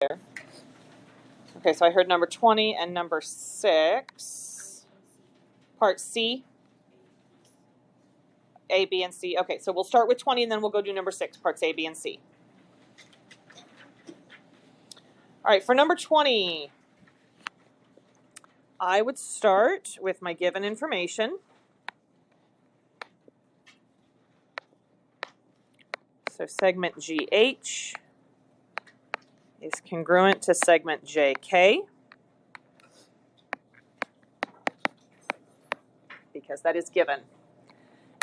there. Okay, so I heard number 20 and number 6. Part C. A, B, and C. Okay, so we'll start with 20 and then we'll go do number 6, parts A, B, and C. All right, for number 20, I would start with my given information. So segment GH is congruent to segment JK because that is given.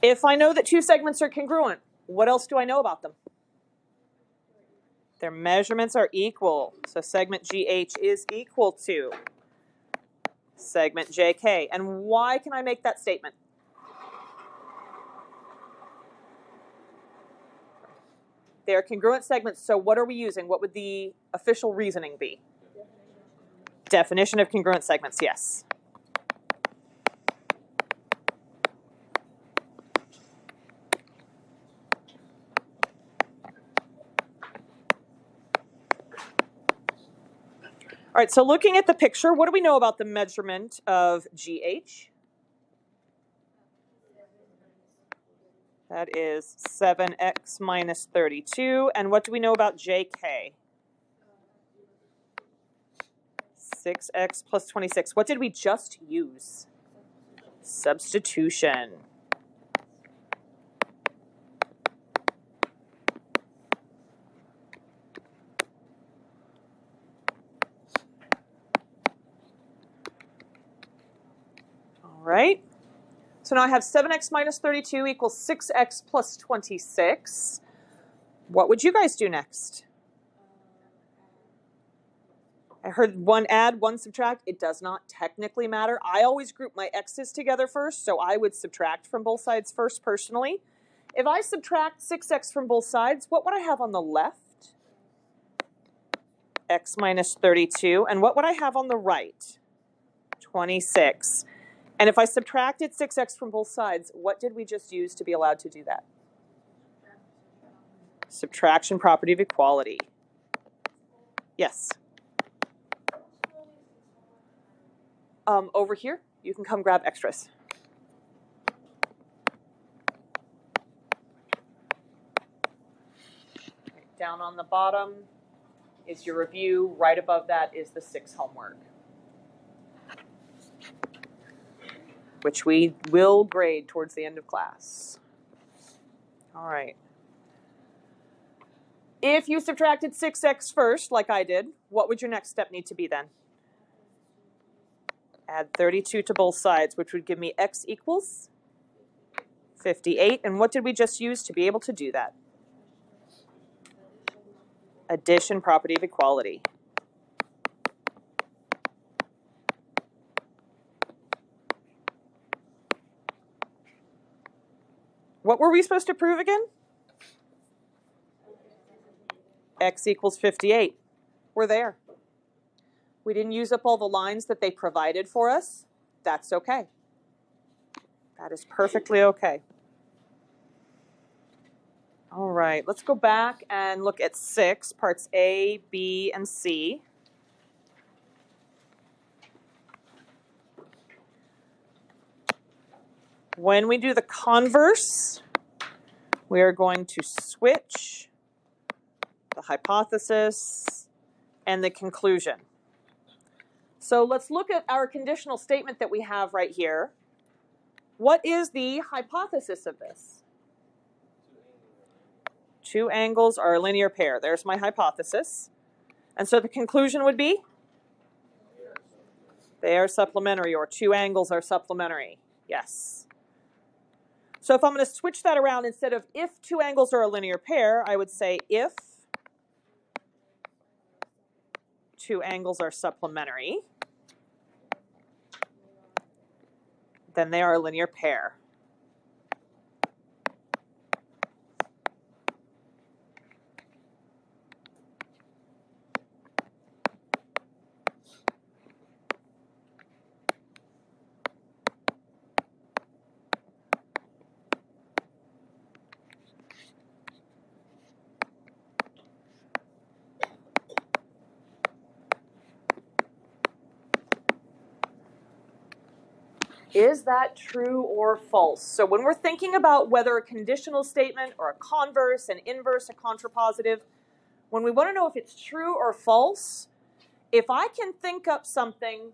If I know that two segments are congruent, what else do I know about them? Their measurements are equal. So segment GH is equal to segment JK. And why can I make that statement? They are congruent segments, so what are we using? What would the official reasoning be? Definition of congruent segments, yes. All right, so looking at the picture, what do we know about the measurement of GH? That is 7x minus 32. And what do we know about JK? 6x plus 26. What did we just use? Substitution. All right. So now I have 7x minus 32 equals 6x plus 26. What would you guys do next? I heard one add, one subtract. It does not technically matter. I always group my x's together first, so I would subtract from both sides first personally. If I subtract 6x from both sides, what would I have on the left? X minus 32. And what would I have on the right? 26. And if I subtracted 6x from both sides, what did we just use to be allowed to do that? Subtraction property of equality. Yes. Over here, you can come grab extras. Down on the bottom is your review. Right above that is the 6 homework, which we will grade towards the end of class. All right. If you subtracted 6x first, like I did, what would your next step need to be then? Add 32 to both sides, which would give me x equals 58. And what did we just use to be able to do that? Addition property of equality. What were we supposed to prove again? X equals 58. We're there. We didn't use up all the lines that they provided for us. That's okay. That is perfectly okay. All right, let's go back and look at 6, parts A, B, and C. When we do the converse, we are going to switch the hypothesis and the conclusion. So let's look at our conditional statement that we have right here. What is the hypothesis of this? Two angles are a linear pair. There's my hypothesis. And so the conclusion would be? They are supplementary, or two angles are supplementary. Yes. So if I'm going to switch that around, instead of if two angles are a linear pair, I would say if two angles are supplementary, then they are a linear pair. Is that true or false? So when we're thinking about whether a conditional statement or a converse, an inverse, a contrapositive, when we want to know if it's true or false, if I can think up something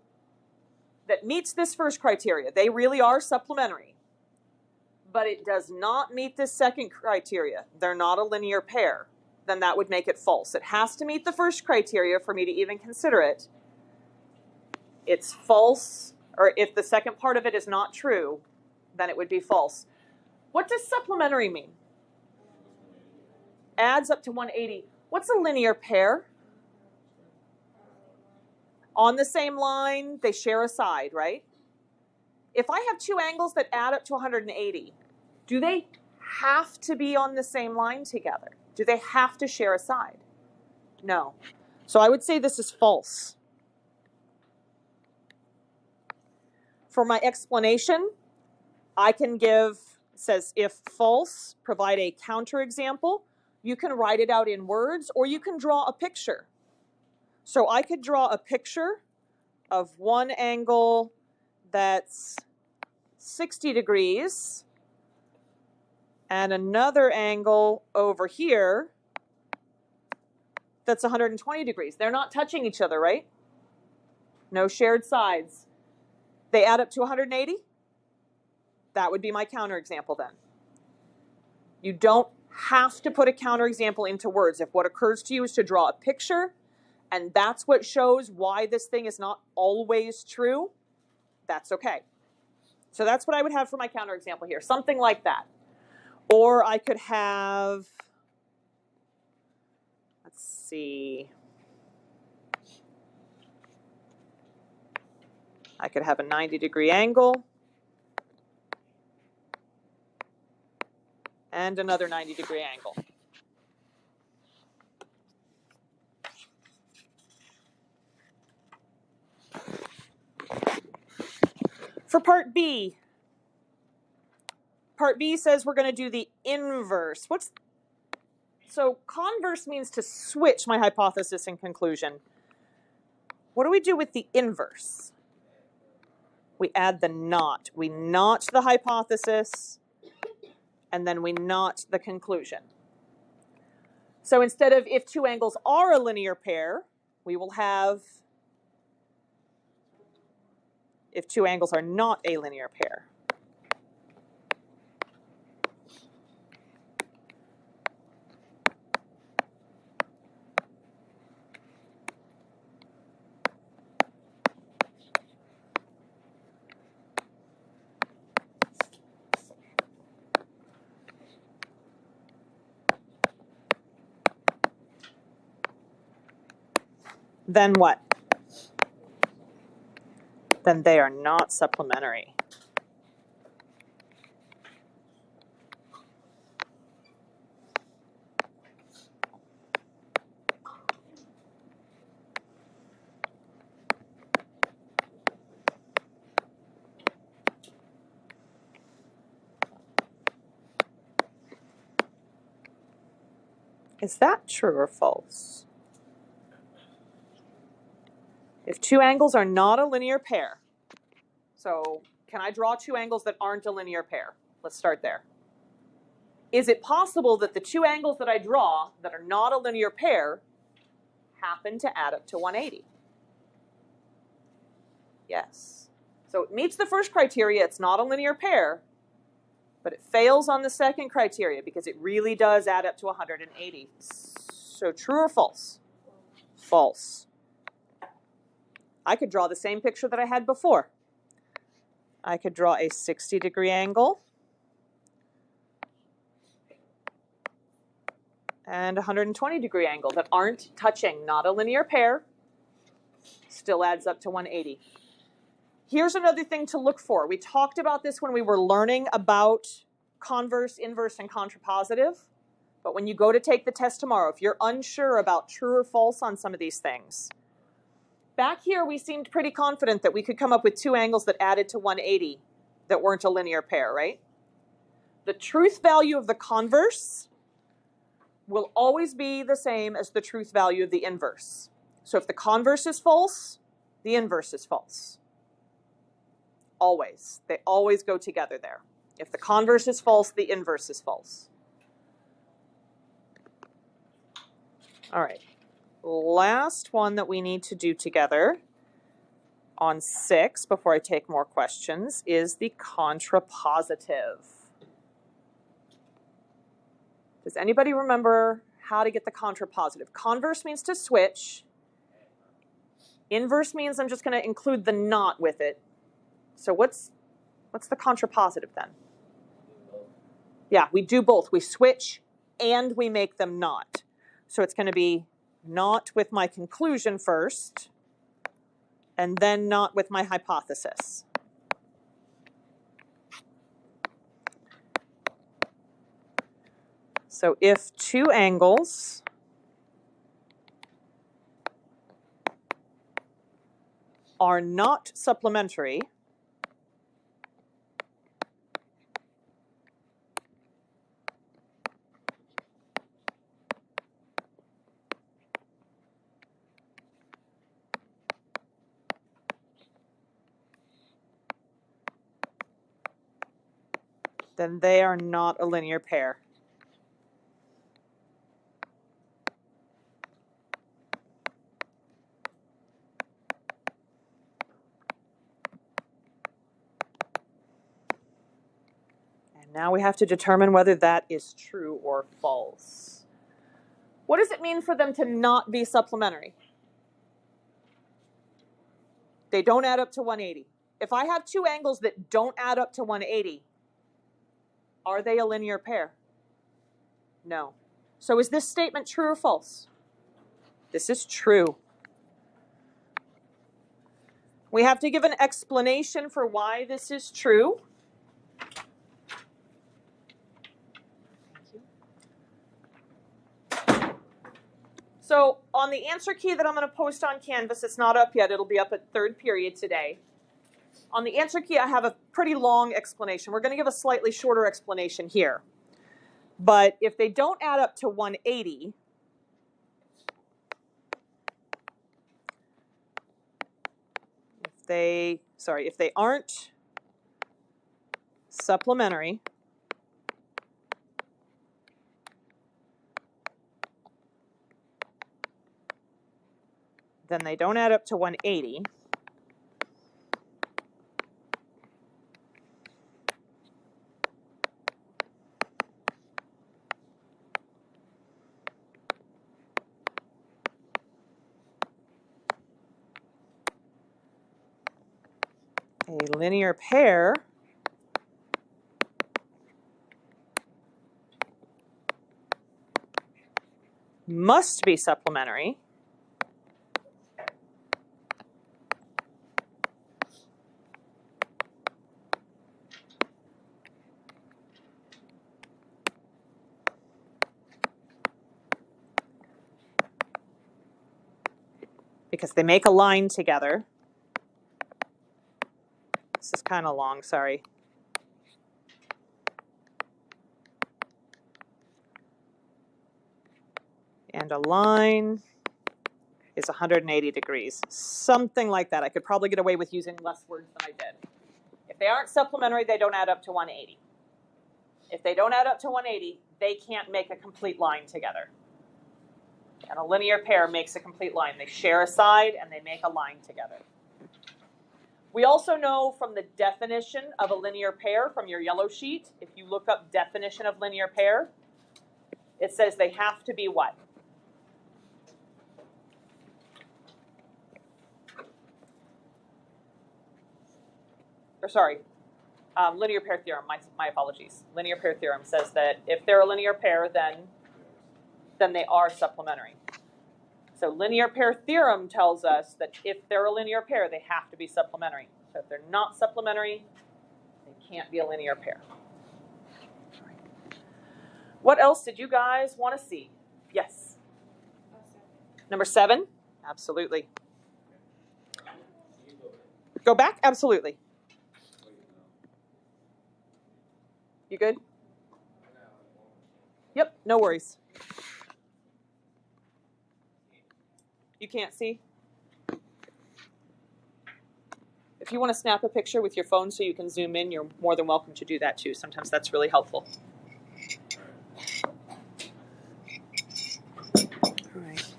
that meets this first criteria, they really are supplementary, but it does not meet this second criteria, they're not a linear pair, then that would make it false. It has to meet the first criteria for me to even consider it. It's false, or if the second part of it is not true, then it would be false. What does supplementary mean? Adds up to 180. What's a linear pair? On the same line, they share a side, right? If I have two angles that add up to 180, do they have to be on the same line together? Do they have to share a side? No. So I would say this is false. For my explanation, I can give, it says if false, provide a counterexample. You can write it out in words, or you can draw a picture. So I could draw a picture of one angle that's 60 degrees and another angle over here that's 120 degrees. They're not touching each other, right? No shared sides. They add up to 180? That would be my counterexample then. You don't have to put a counterexample into words. If what occurs to you is to draw a picture, and that's what shows why this thing is not always true, that's okay. So that's what I would have for my counterexample here, something like that. Or I could have, let's see, I could have a 90-degree angle and another 90-degree angle. For part B says we're going to do the inverse. So converse means to switch my hypothesis and conclusion. What do we do with the inverse? We add the not. We not the hypothesis, and then we not the conclusion. So instead of if two angles are a linear pair, we will have if two angles are not a linear pair. Then what? Then they are not supplementary. Is that true or false? If two angles are not a linear pair, so can I draw two angles that aren't a linear pair? Let's start there. Is it possible that the two angles that I draw that are not a linear pair happen to add up to 180? Yes. So it meets the first criteria, it's not a linear pair, but it fails on the second criteria because it really does add up to 180. So true or false? False. I could draw the same picture that I had before. I could draw a 60-degree angle and a 120-degree angle that aren't touching, not a linear pair, still adds up to 180. Here's another thing to look for. We talked about this when we were learning about converse, inverse, and contrapositive. But when you go to take the test tomorrow, if you're unsure about true or false on some of these things, back here we seemed pretty confident that we could come up with two angles that added to 180 that weren't a linear pair, right? The truth value of the converse will always be the same as the truth value of the inverse. So if the converse is false, the inverse is false. Always. They always go together there. If the converse is false, the inverse is false. All right. Last one that we need to do together on 6 before I take more questions is the contrapositive. Does anybody remember how to get the contrapositive? Converse means to switch. Inverse means I'm just going to include the not with it. So what's the contrapositive then? Yeah, we do both. We switch and we make them not. So it's going to be not with my conclusion first, and then not with my hypothesis. So if two angles are not supplementary, then they are not a linear pair. And now we have to determine whether that is true or false. What does it mean for them to not be supplementary? They don't add up to 180. If I have two angles that don't add up to 180, are they a linear pair? No. So is this statement true or false? This is true. We have to give an explanation for why this is true. So on the answer key that I'm going to post on Canvas, it's not up yet. It'll be up at 3rd period today. On the answer key, I have a pretty long explanation. We're going to give a slightly shorter explanation here. But if they don't add up to 180, if they aren't supplementary, then they don't add up to 180. A linear pair must be supplementary because they make a line together. This is kind of long, sorry. And a line is 180 degrees. Something like that. I could probably get away with using less words than I did. If they aren't supplementary, they don't add up to 180. If they don't add up to 180, they can't make a complete line together. And a linear pair makes a complete line. They share a side and they make a line together. We also know from the definition of a linear pair from your yellow sheet, if you look up definition of linear pair, it says they have to be what? Linear pair theorem, my apologies. Linear pair theorem says that if they're a linear pair, then they are supplementary. So linear pair theorem tells us that if they're a linear pair, they have to be supplementary. So if they're not supplementary, they can't be a linear pair. What else did you guys want to see? Yes? Number 7? Absolutely. Go back? Absolutely. You good? Yep, no worries. You can't see? if you want to snap a picture with your phone so you can zoom in, you're more than welcome to do that too. Sometimes that's really helpful. All right.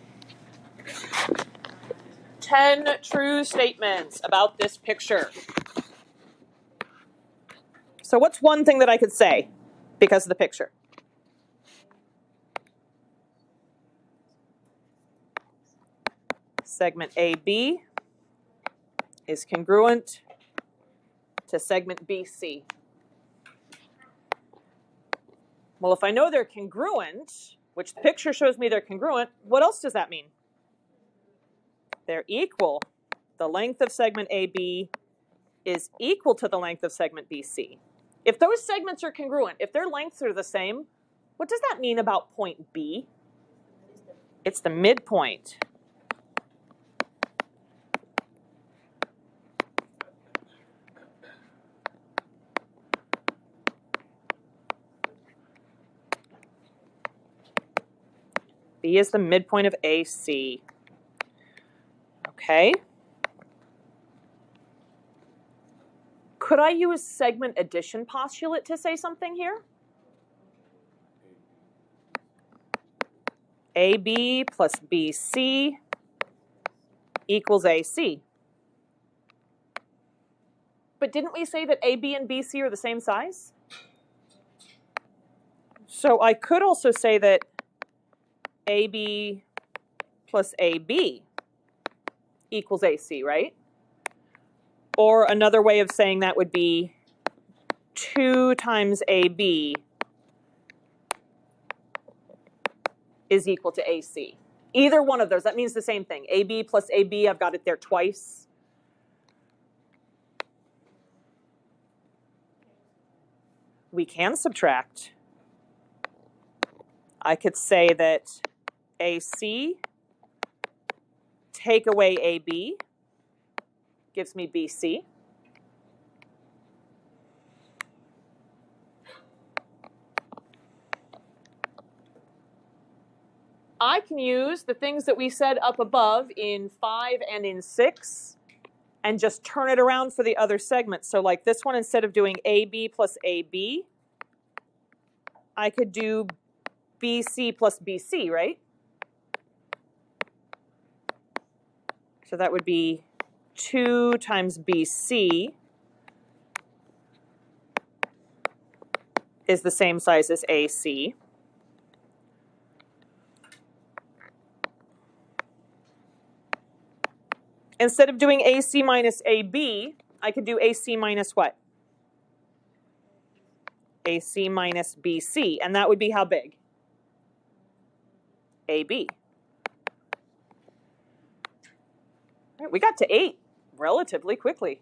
10 true statements about this picture. So what's one thing that I could say because of the picture? Segment AB is congruent to segment BC. Well, if I know they're congruent, which the picture shows me they're congruent, what else does that mean? They're equal. The length of segment AB is equal to the length of segment BC. If those segments are congruent, if their lengths are the same, what does that mean about point B? It's the midpoint. B is the midpoint of AC. Okay. Could I use segment addition postulate to say something here? AB plus BC equals AC. But didn't we say that AB and BC are the same size? So I could also say that AB plus AB equals AC, right? Or another way of saying that would be 2 times AB is equal to AC. Either one of those, that means the same thing. AB plus AB, I've got it there twice. We can subtract. I could say that AC take away AB gives me BC. I can use the things that we said up above in 5 and in 6 and just turn it around for the other segments. So like this one, instead of doing AB plus AB, I could do BC plus BC, right? So that would be 2 times BC is the same size as AC. Instead of doing AC minus AB, I could do AC minus what? AC minus BC, and that would be how big? AB. All right, we got to 8 relatively quickly.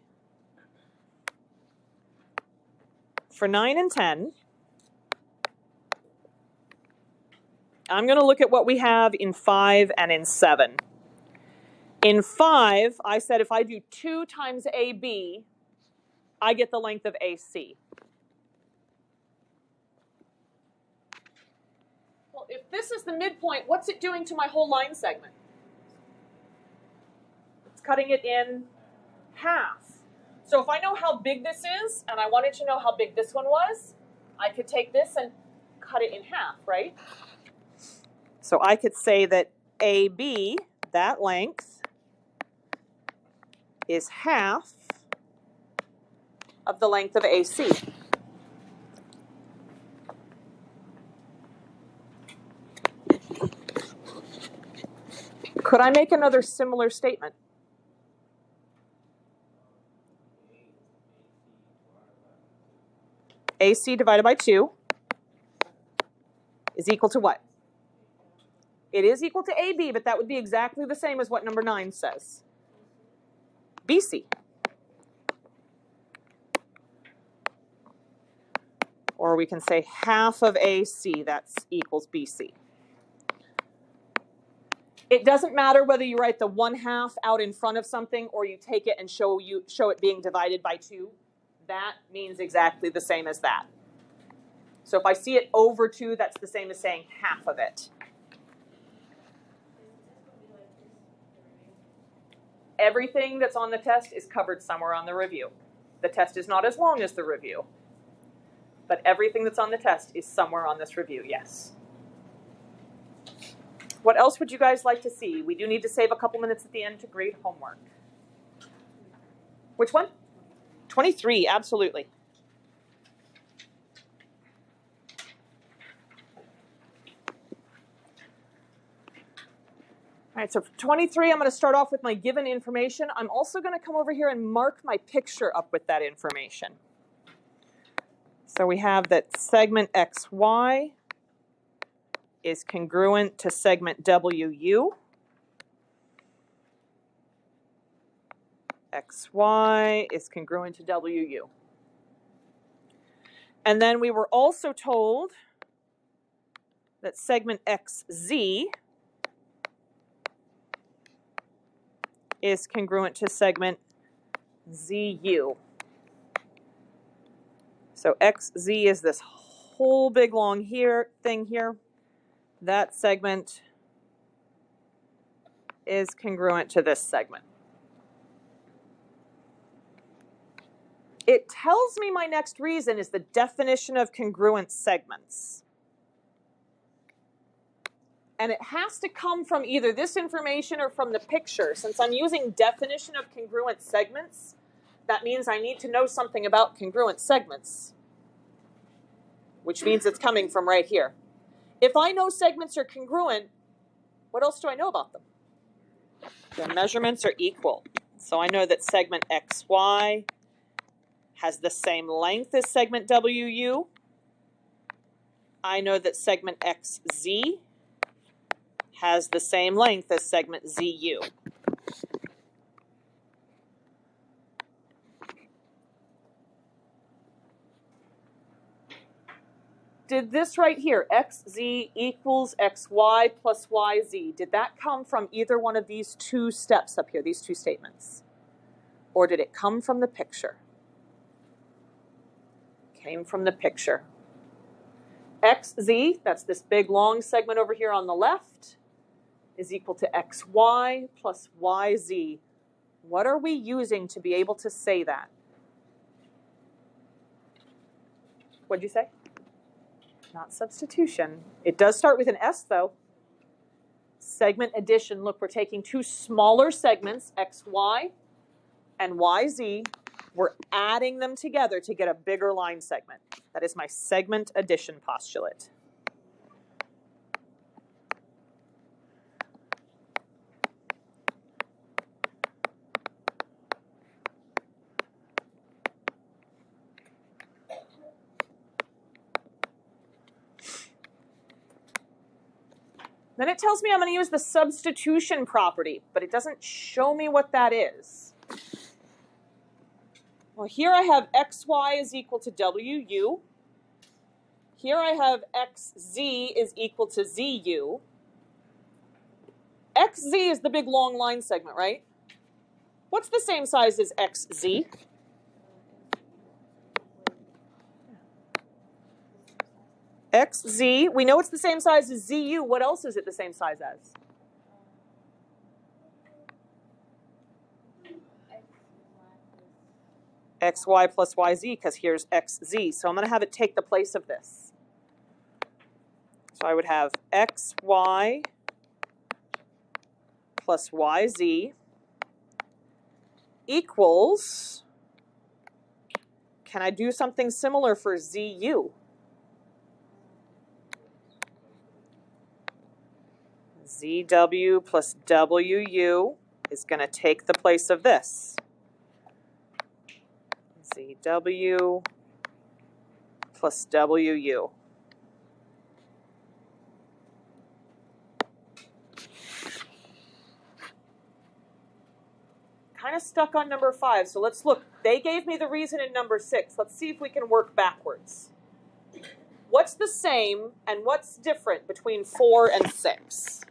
For 9 and 10, I'm going to look at what we have in 5 and in 7. In 5, I said if I do 2 times AB, I get the length of AC. Well, if this is the midpoint, what's it doing to my whole line segment? It's cutting it in half. So if I know how big this is, and I wanted to know how big this one was, I could take this and cut it in half, right? So I could say that AB, that length, is half of the length of AC. Could I make another similar statement? AC divided by 2 is equal to what? It is equal to AB, but that would be exactly the same as what number 9 says. BC. Or we can say half of AC, that's equals BC. It doesn't matter whether you write the 1/2 out in front of something or you take it and show it being divided by 2. That means exactly the same as that. So if I see it over 2, that's the same as saying half of it. everything that's on the test is covered somewhere on the review. The test is not as long as the review, but everything that's on the test is somewhere on this review, yes. What else would you guys like to see? We do need to save a couple minutes at the end to grade homework. Which one? 23, absolutely. All right, so for 23, I'm going to start off with my given information. I'm also going to come over here and mark my picture up with that information. So we have that segment XY is congruent to segment WU. XY is congruent to WU. And then we were also told that segment XZ is congruent to segment ZU. So XZ is this whole big long thing here. That segment is congruent to this segment. It tells me my next reason is the definition of congruent segments. And it has to come from either this information or from the picture. Since I'm using definition of congruent segments, that means I need to know something about congruent segments, which means it's coming from right here. If I know segments are congruent, what else do I know about them? Their measurements are equal. So I know that segment XY has the same length as segment WU. I know that segment XZ has the same length as segment ZU. Did this right here, XZ equals XY plus YZ, did that come from either one of these two steps up here, these two statements? Or did it come from the picture? Came from the picture. XZ, that's this big long segment over here on the left, is equal to XY plus YZ. What are we using to be able to say that? What'd you say? Not substitution. It does start with an S though. Segment addition. Look, we're taking two smaller segments, XY and YZ. We're adding them together to get a bigger line segment. That is my segment addition postulate. Then it tells me I'm going to use the substitution property, but it doesn't show me what that is. Well, here I have XY is equal to WU. Here I have XZ is equal to ZU. XZ is the big long line segment, right? What's the same size as XZ? XZ, we know it's the same size as ZU. What else is it the same size as? XY plus YZ, because here's XZ. So I'm going to have it take the place of this. So I would have XY plus YZ equals, can I do something similar for ZU? ZW plus WU is going to take the place of this. ZW plus WU. Kind of stuck on number 5, so let's look. They gave me the reason in number 6. Let's see if we can work backwards. What's the same and what's different between 4 and 6?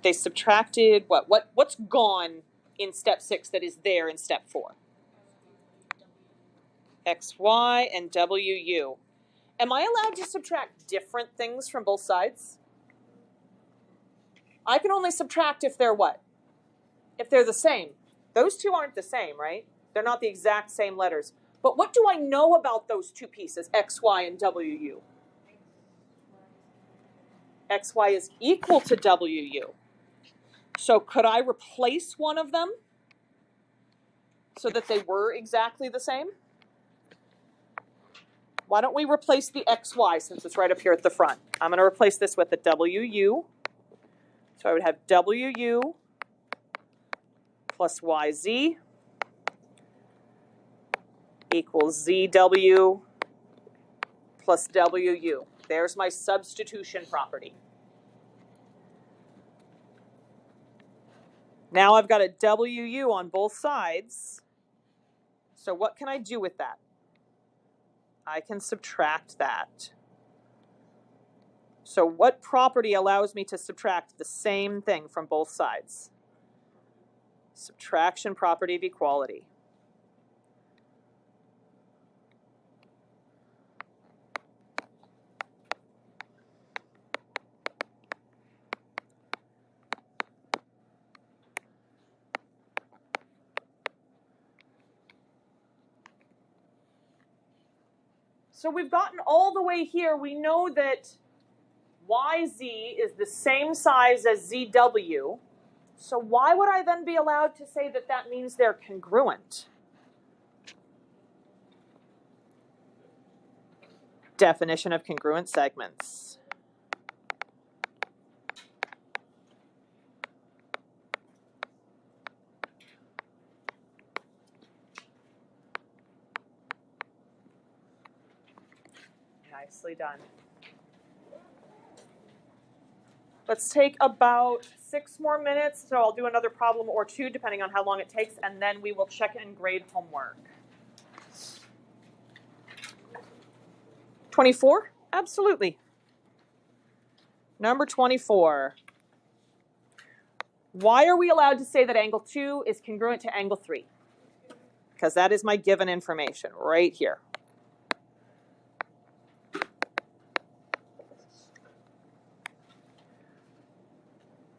They subtracted what? What's gone in step 6 that is there in step 4? XY and WU. Am I allowed to subtract different things from both sides? I can only subtract if they're what? If they're the same. Those two aren't the same, right? They're not the exact same letters. But what do I know about those two pieces, XY and WU? XY is equal to WU. So could I replace one of them so that they were exactly the same? Why don't we replace the XY since it's right up here at the front? I'm going to replace this with a WU. So I would have WU plus YZ equals ZW plus WU. There's my substitution property. Now I've got a WU on both sides. So what can I do with that? I can subtract that. So what property allows me to subtract the same thing from both sides? Subtraction property of equality. So we've gotten all the way here. We know that YZ is the same size as ZW. So why would I then be allowed to say that that means they're congruent? Definition of congruent segments. Nicely done. Let's take about 6 more minutes, so I'll do another problem or two depending on how long it takes, and then we will check and grade homework. 24? Absolutely. Number 24. Why are we allowed to say that angle 2 is congruent to angle 3? Because that is my given information right here.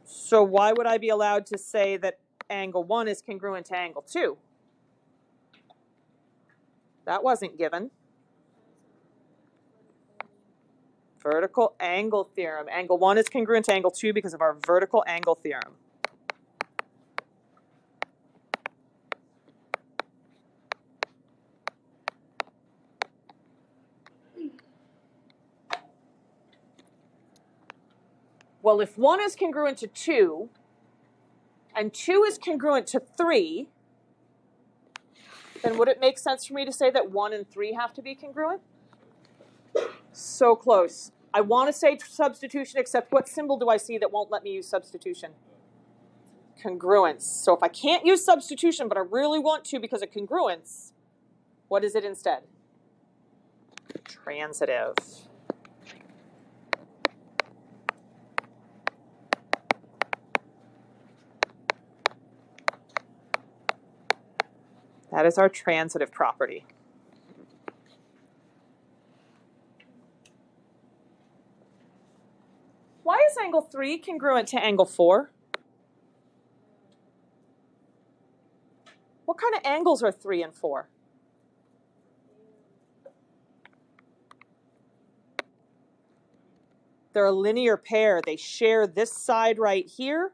So why would I be allowed to say that angle 1 is congruent to angle 2? That wasn't given. Vertical angle theorem. Angle 1 is congruent to angle 2 because of our vertical angle theorem. Well, if 1 is congruent to 2, and 2 is congruent to 3, then would it make sense for me to say that 1 and 3 have to be congruent? So close. I want to say substitution, except what symbol do I see that won't let me use substitution? Congruence. So if I can't use substitution, but I really want to because of congruence, what is it instead? Transitive. That is our transitive property. Why is angle 3 congruent to angle 4? What kind of angles are 3 and 4? They're a linear pair. They share this side right here,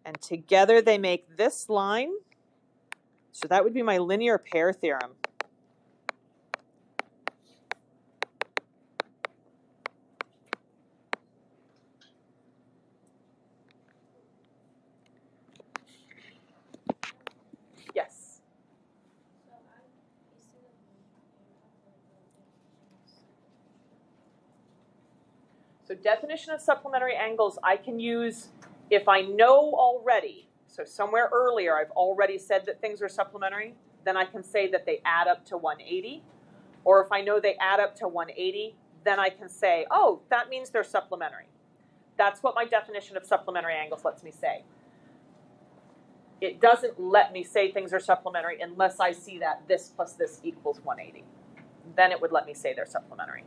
and together they make this line. So that would be my linear pair theorem. Yes? So definition of supplementary angles I can use if I know already. So somewhere earlier I've already said that things are supplementary, then I can say that they add up to 180. Or if I know they add up to 180, then I can say, oh, that means they're supplementary. That's what my definition of supplementary angles lets me say. It doesn't let me say things are supplementary unless I see that this plus this equals 180. Then it would let me say they're supplementary.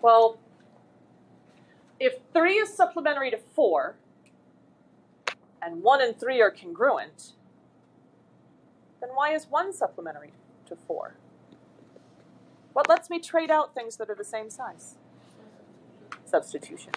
Well, if 3 is supplementary to 4, and 1 and 3 are congruent, then why is 1 supplementary to 4? What lets me trade out things that are the same size? Substitution.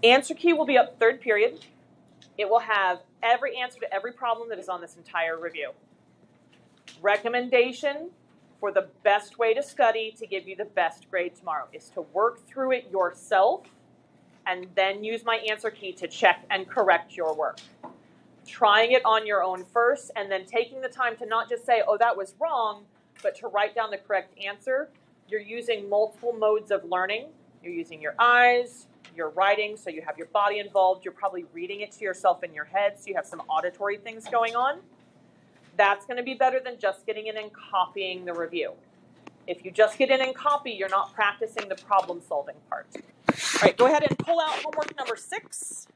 Answer key will be up third period. It will have every answer to every problem that is on this entire review. Recommendation for the best way to study to give you the best grade tomorrow is to work through it yourself and then use my answer key to check and correct your work. Trying it on your own first and then taking the time to not just say, oh, that was wrong, but to write down the correct answer. You're using multiple modes of learning. You're using your eyes, you're writing, so you have your body involved. You're probably reading it to yourself in your head, so you have some auditory things going on. That's going to be better than just getting in and copying the review. If you just get in and copy, you're not practicing the problem-solving part. All right, go ahead and pull out homework number 6.